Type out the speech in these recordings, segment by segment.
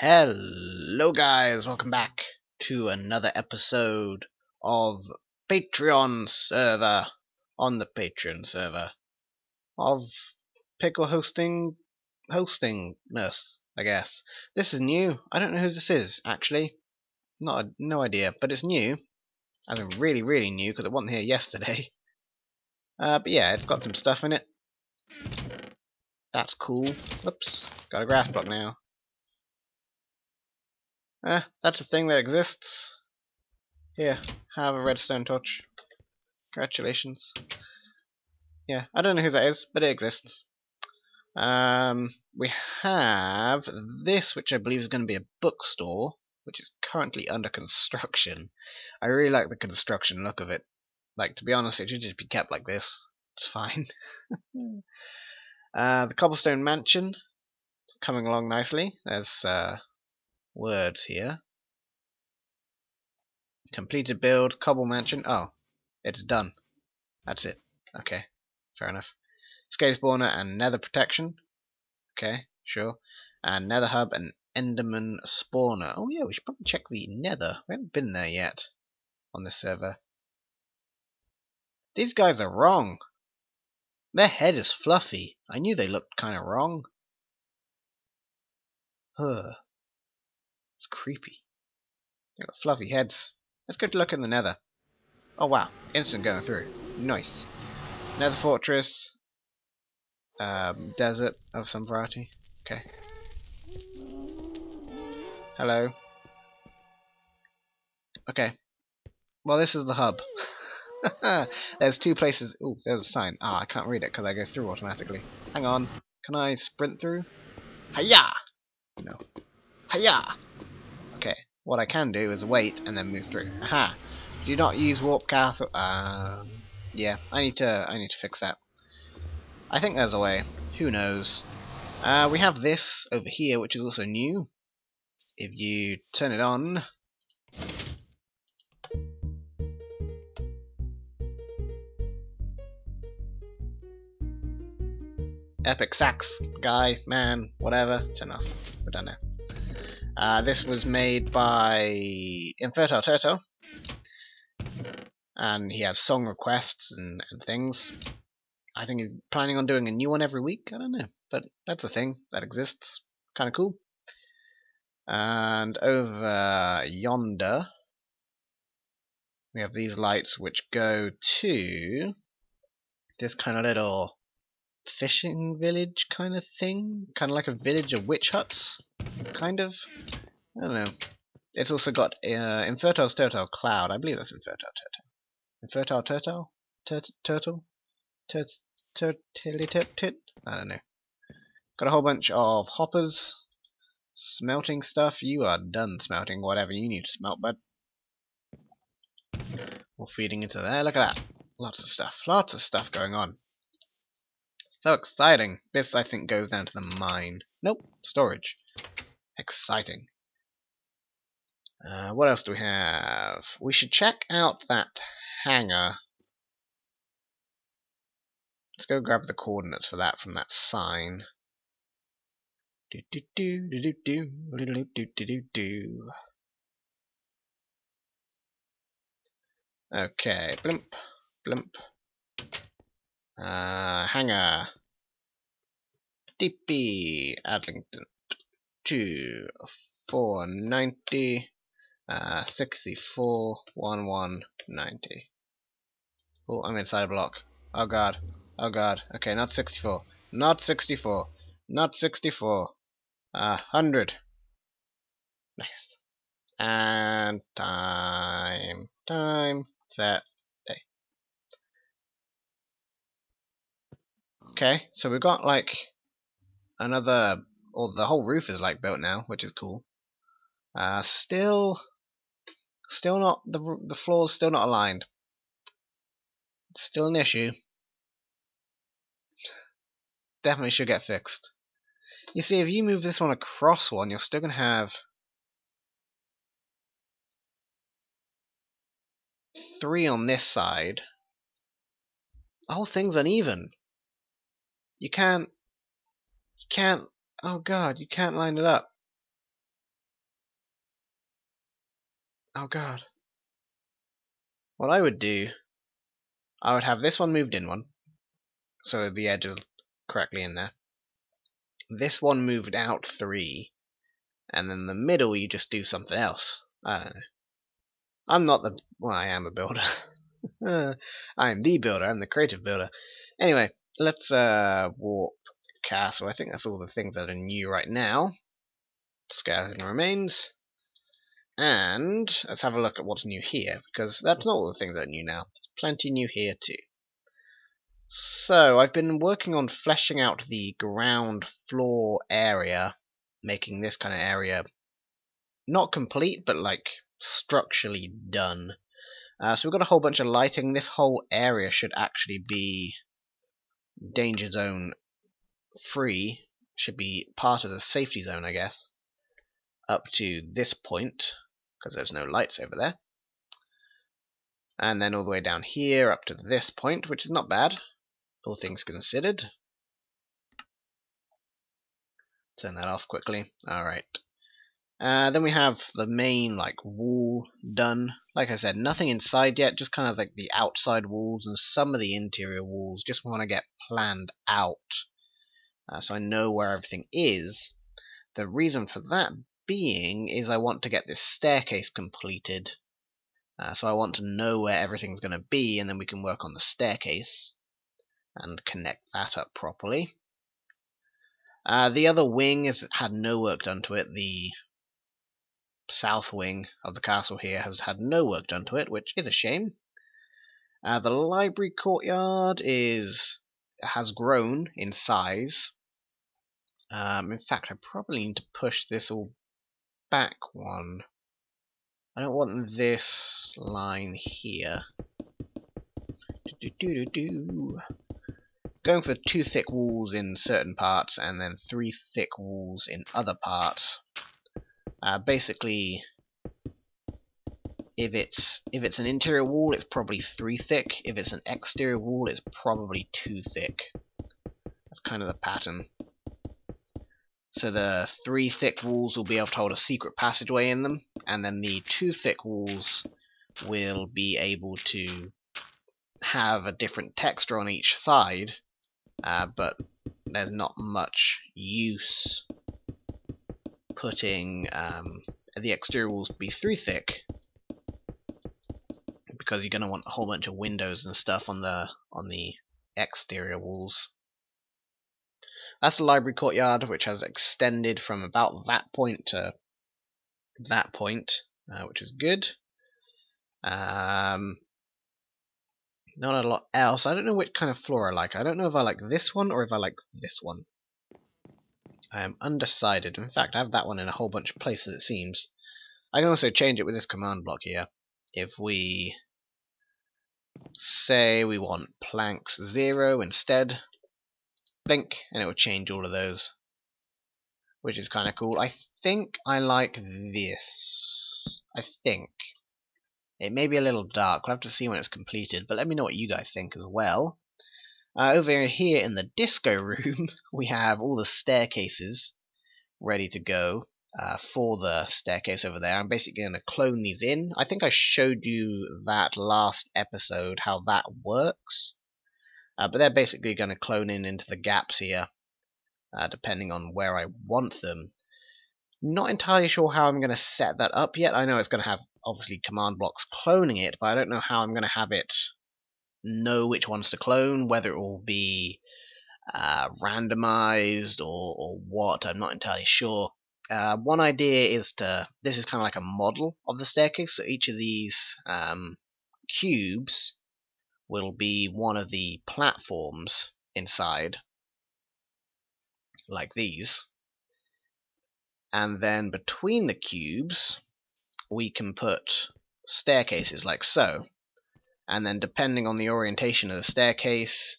Hello guys, welcome back to another episode of Patreon server on the Patreon server of Pickle hostingness, I guess. This is new. I don't know who this is actually. No idea, but it's new. I mean really new because it wasn't here yesterday. But yeah, it's got some stuff in it. That's cool. Oops, got a grass block now. That's a thing that exists. Here, have a redstone torch. Congratulations. Yeah, I don't know who that is, but it exists. We have this, which I believe is going to be a bookstore, which is currently under construction. I really like the construction look of it. Like, to be honest, it should just be kept like this. It's fine. The cobblestone mansion, coming along nicely. There's words here. Completed build, cobble mansion. Oh, it's done. That's it. Okay, fair enough. Scale spawner and nether protection. Okay, sure. And nether hub and enderman spawner. Oh yeah, we should probably check the nether. We haven't been there yet on this server. These guys are wrong. Their head is fluffy. I knew they looked kind of wrong. Huh. It's creepy. They got fluffy heads. Let's go to look in the nether. Oh wow, instant going through. Nice. Nether fortress. Desert of some variety. Okay. Hello. Okay. Well, this is the hub. There's two places. Oh, there's a sign. Ah, I can't read it because I go through automatically. Hang on. Can I sprint through? Hiya! No. Hiya! Okay. What I can do is wait and then move through. Aha! Do not use warp path. Yeah. I need to fix that. I think there's a way. Who knows? We have this over here, which is also new. If you turn it on. Epic sax guy, man, whatever. It's enough. We're done now. This was made by Infertile Turtle, and he has song requests and things. I think he's planning on doing a new one every week. I don't know, but that's a thing that exists. Kind of cool. And over yonder, we have these lights which go to this kind of little fishing village kind of thing, kind of like a village of witch huts, kind of. I don't know. It's also got Infertile Turtle Cloud. I believe that's Infertile Turtle. Infertile Turtle? Turtle? Turtle? I don't know. Got a whole bunch of hoppers. Smelting stuff. You are done smelting whatever you need to smelt, bud. We're feeding into there. Look at that. Lots of stuff. Lots of stuff going on. So exciting. This, I think, goes down to the mine. Nope. Storage. Exciting. What else do we have? We should check out that hangar. Let's go grab the coordinates for that from that sign. Okay, blimp, blimp. Hangar. DP Adlington 490 64 1190. Oh, I'm inside a block. Oh god. Oh god. Okay, not 64. Not 64. Not 64. 100. Nice. And time. Set. Day. Okay, so we've got like another, or the whole roof is like built now, which is cool. Still not, the floor's still not aligned. It's still an issue. Definitely should get fixed. You see, if you move this one across one, you're still going to have 3 on this side. The whole thing's uneven. You can't, oh god, you can't line it up. Oh god. What I would do, I would have this one moved in one, so the edge is correctly in there. This one moved out 3, and then the middle you just do something else. I don't know. I'm not the... well, I am a builder. I am the builder, I'm the creative builder. Anyway, let's warp castle. I think that's all the things that are new right now. Skeleton remains. And let's have a look at what's new here, because that's not all the things that are new now. There's plenty new here too. So, I've been working on fleshing out the ground floor area, making this kind of area not complete, but like structurally done. So we've got a whole bunch of lighting. This whole area should actually be danger zone free, should be part of the safety zone, I guess, up to this point, because there's no lights over there. And then all the way down here up to this point, which is not bad, all things considered. Turn that off quickly. Alright. Then we have the main wall done. Like I said, nothing inside yet, just kind of like the outside walls and some of the interior walls. Just want to get planned out, so I know where everything is. The reason for that being is I want to get this staircase completed. So I want to know where everything's going to be, and then we can work on the staircase and connect that up properly. The other wing has had no work done to it. The south wing of the castle here has had no work done to it, which is a shame. The library courtyard has grown in size. In fact, I probably need to push this all back one. I don't want this line here. Going for 2 thick walls in certain parts and then 3 thick walls in other parts. Basically, if it's an interior wall, it's probably 3 thick. If it's an exterior wall, it's probably 2 thick. That's kind of the pattern. So the 3 thick walls will be able to hold a secret passageway in them, and then the 2 thick walls will be able to have a different texture on each side, but there's not much use putting the exterior walls to be 3 thick, because you're going to want a whole bunch of windows and stuff on the exterior walls. That's the library courtyard, which has extended from about that point to that point, which is good. Not a lot else. I don't know which kind of floor I like. I don't know if I like this one or if I like this one. I am undecided. In fact, I have that one in a whole bunch of places, it seems. I can also change it with this command block here. If we say we want planks 0 instead, blink, and it will change all of those, which is kind of cool. I think I like this. I think. It may be a little dark. We'll have to see when it's completed, but let me know what you guys think as well. Over here in the disco room, we have all the staircases ready to go for the staircase over there. I'm basically going to clone these in. I think I showed you that last episode, how that works. But they're basically going to clone in into the gaps here, depending on where I want them. Not entirely sure how I'm going to set that up yet. I know it's going to have, obviously, command blocks cloning it, but I don't know how I'm going to have it know which ones to clone, whether it will be randomized or what. I'm not entirely sure. One idea is this is kind of like a model of the staircase, so each of these cubes will be one of the platforms inside, like these. And then between the cubes, we can put staircases like so. And then depending on the orientation of the staircase,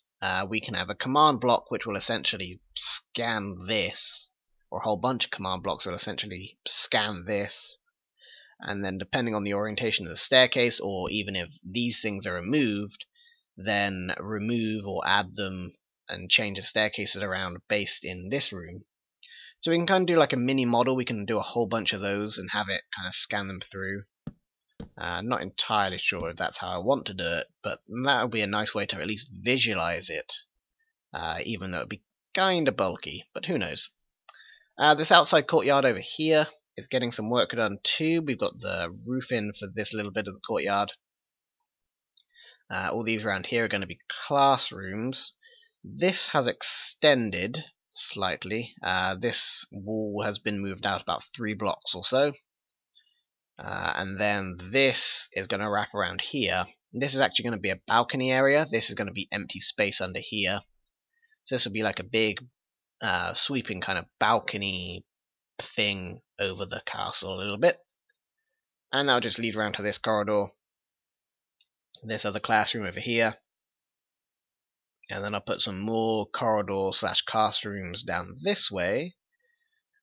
we can have a command block which will essentially scan this, or a whole bunch of command blocks will essentially scan this. And then depending on the orientation of the staircase, or even if these things are removed, then remove or add them and change the staircases around based in this room. So we can kind of do like a mini model. We can do a whole bunch of those and have it kind of scan them through. Not entirely sure if that's how I want to do it, but that would be a nice way to at least visualize it, even though it'd be kind of bulky, but who knows. This outside courtyard over here is getting some work done too. We've got the roof in for this little bit of the courtyard. All these around here are going to be classrooms. This has extended slightly. This wall has been moved out about 3 blocks or so. And then this is going to wrap around here. This is actually going to be a balcony area. This is going to be empty space under here. So this will be like a big sweeping kind of balcony thing over the castle a little bit. And that'll just lead around to this corridor. This other classroom over here. And then I'll put some more corridor / classrooms down this way.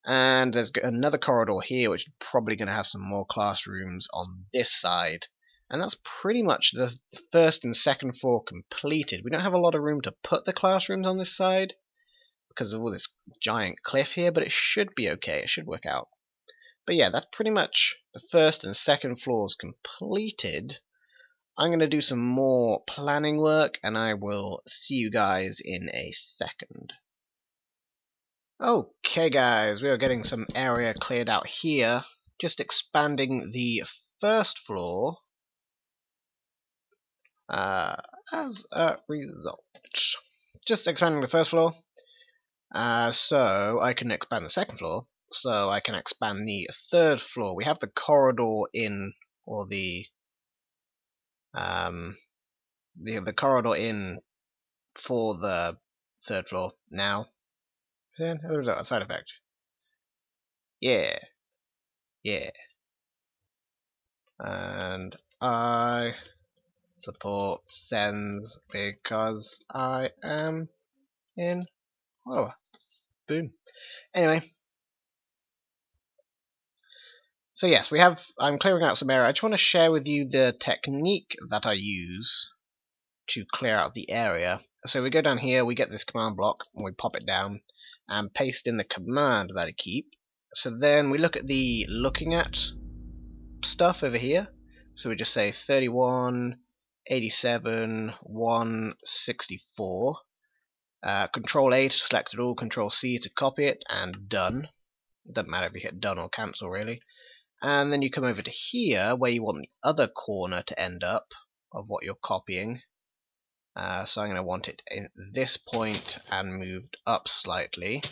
And there's another corridor here, which is probably going to have some more classrooms on this side. And that's pretty much the first and second floor completed. We don't have a lot of room to put the classrooms on this side because of all this giant cliff here, but it should be okay. It should work out. But yeah, that's pretty much the first and second floors completed. I'm going to do some more planning work, and I will see you guys in a second. Okay guys, we are getting some area cleared out here. Just expanding the first floor as a result. Just expanding the first floor so I can expand the second floor, so I can expand the third floor. We have the corridor in, or the corridor in for the third floor now. Then there's a side effect. Yeah. And I support sends because I am in. Oh, boom. Anyway. So yes, I'm clearing out some area. I just want to share with you the technique that I use to clear out the area. So we go down here, we get this command block, and we pop it down, and paste in the command that I keep. So then we look at the looking at stuff over here. So we just say 31, 87, 164. Control A to select it all, Control C to copy it, and done. It doesn't matter if you hit done or cancel really. And then you come over to here where you want the other corner to end up of what you're copying. So I'm going to want it in this point and moved up slightly.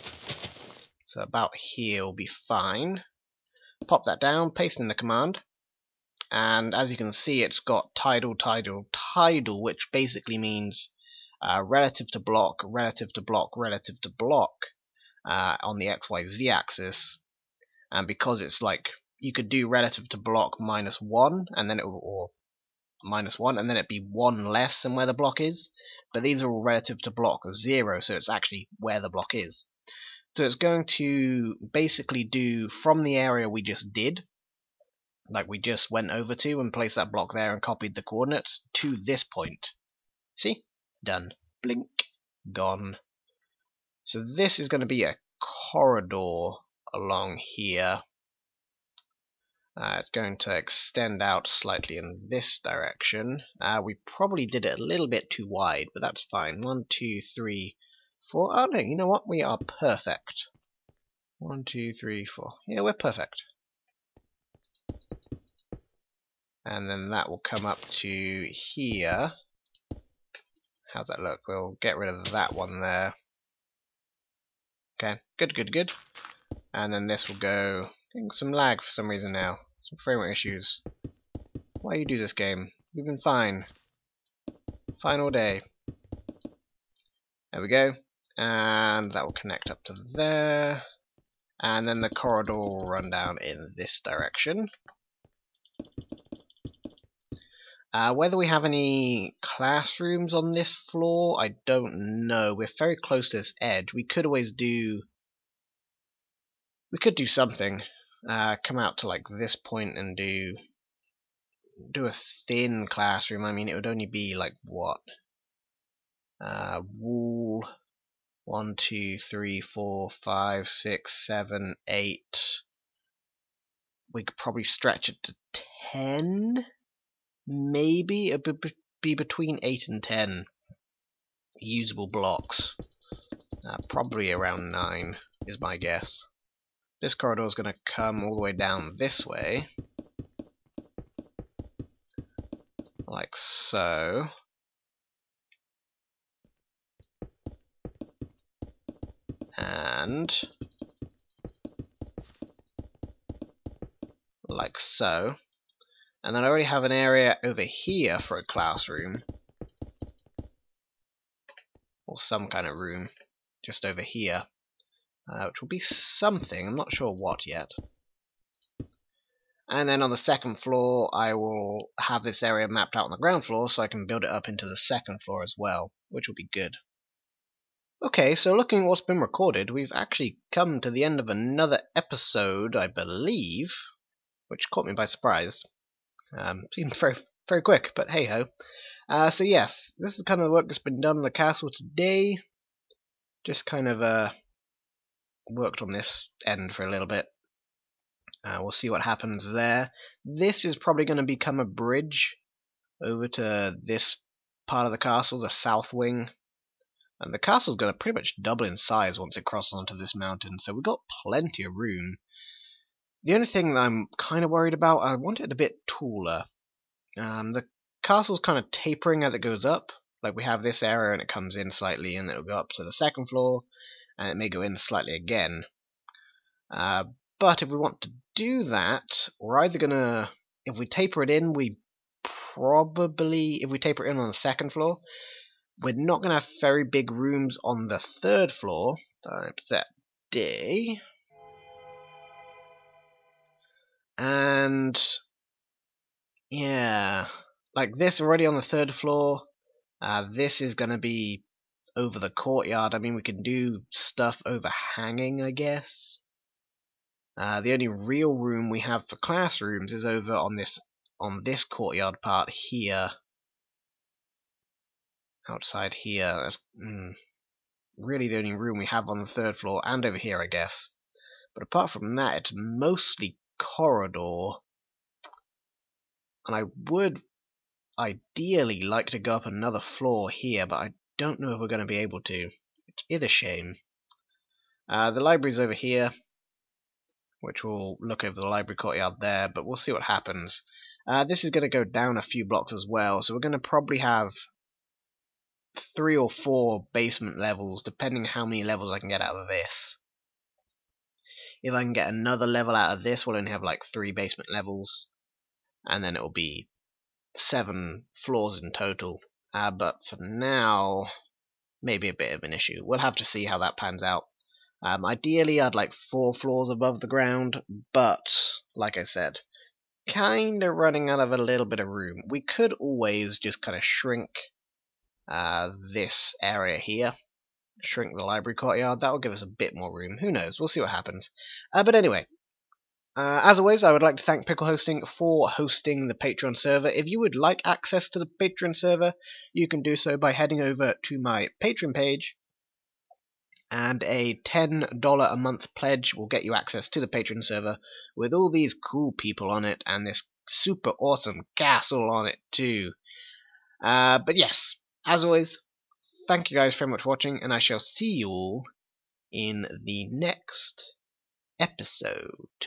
So about here will be fine. Pop that down, paste in the command. And as you can see, it's got tidal, tidal, tidal, which basically means relative to block, relative to block, relative to block on the XYZ axis. And because it's like, you could do relative to block -1, and then or -1, and then it'd be 1 less than where the block is. But these are all relative to block 0, so it's actually where the block is. So it's going to basically do from the area we just did, like we just went over to and placed that block there and copied the coordinates, to this point. See? Done. Blink. Gone. So this is going to be a corridor along here. It's going to extend out slightly in this direction. We probably did it a little bit too wide, but that's fine. 1, 2, 3, 4. Oh no, you know what? We are perfect. 1, 2, 3, 4. Yeah, we're perfect. And then that will come up to here. How's that look? We'll get rid of that one there. Okay, good. And then this will go. Getting some lag for some reason now. Some frame rate issues. Why you do this game? We've been fine. Fine all day. There we go. And that will connect up to there. And then the corridor will run down in this direction. Whether we have any classrooms on this floor, I don't know. We're very close to this edge. We could always do... We could do something. Come out to like this point and do a thin classroom. I mean, it would only be like what? Wall 1, 2, 3, 4, 5, 6, 7, 8. We could probably stretch it to 10. maybe it would be between 8 and 10 usable blocks. Probably around 9 is my guess. This corridor is going to come all the way down this way, like so. And like so. And then I already have an area over here for a classroom, or some kind of room just over here, which will be something, I'm not sure what yet. And then on the second floor I will have this area mapped out on the ground floor so I can build it up into the second floor as well, which will be good. Okay, so looking at what's been recorded, we've actually come to the end of another episode, I believe, which caught me by surprise. Seemed very quick, but hey ho. So yes, this is kind of the work that's been done on the castle today. Just kind of worked on this end for a little bit. We'll see what happens there. This is probably going to become a bridge over to this part of the castle, the south wing. And the castle's going to pretty much double in size once it crosses onto this mountain, so we've got plenty of room. The only thing that I'm kind of worried about, I want it a bit taller. The castle's kind of tapering as it goes up. Like we have this area and it comes in slightly and it'll go up to the second floor, and it may go in slightly again. But if we want to do that, we're either going to, if we taper it in, if we taper it in on the second floor, we're not going to have very big rooms on the third floor. Times that day. And yeah, like this already on the third floor. This is going to be over the courtyard. I mean, we can do stuff overhanging, I guess. The only real room we have for classrooms is over on this courtyard part here. Outside here. Really the only room we have on the third floor, and over here, I guess. But apart from that, it's mostly corridor. And I would ideally like to go up another floor here, but I don't know if we're going to be able to. It is a shame. The library's over here, which will look over the library courtyard there, but we'll see what happens. This is going to go down a few blocks as well, so we're going to probably have 3 or 4 basement levels, depending how many levels I can get out of this. If I can get another level out of this, we'll only have like 3 basement levels, and then it will be 7 floors in total. But for now, maybe a bit of an issue. We'll have to see how that pans out. Ideally, I'd like 4 floors above the ground, but like I said, kind of running out of a little bit of room. We could always just kind of shrink this area here, shrink the library courtyard. That will give us a bit more room. Who knows? We'll see what happens. But anyway, as always, I would like to thank Pickle Hosting for hosting the Patreon server. If you would like access to the Patreon server, you can do so by heading over to my Patreon page, and a $10 a month pledge will get you access to the Patreon server with all these cool people on it and this super awesome castle on it too. But yes, as always, thank you guys very much for watching, and I shall see you all in the next episode.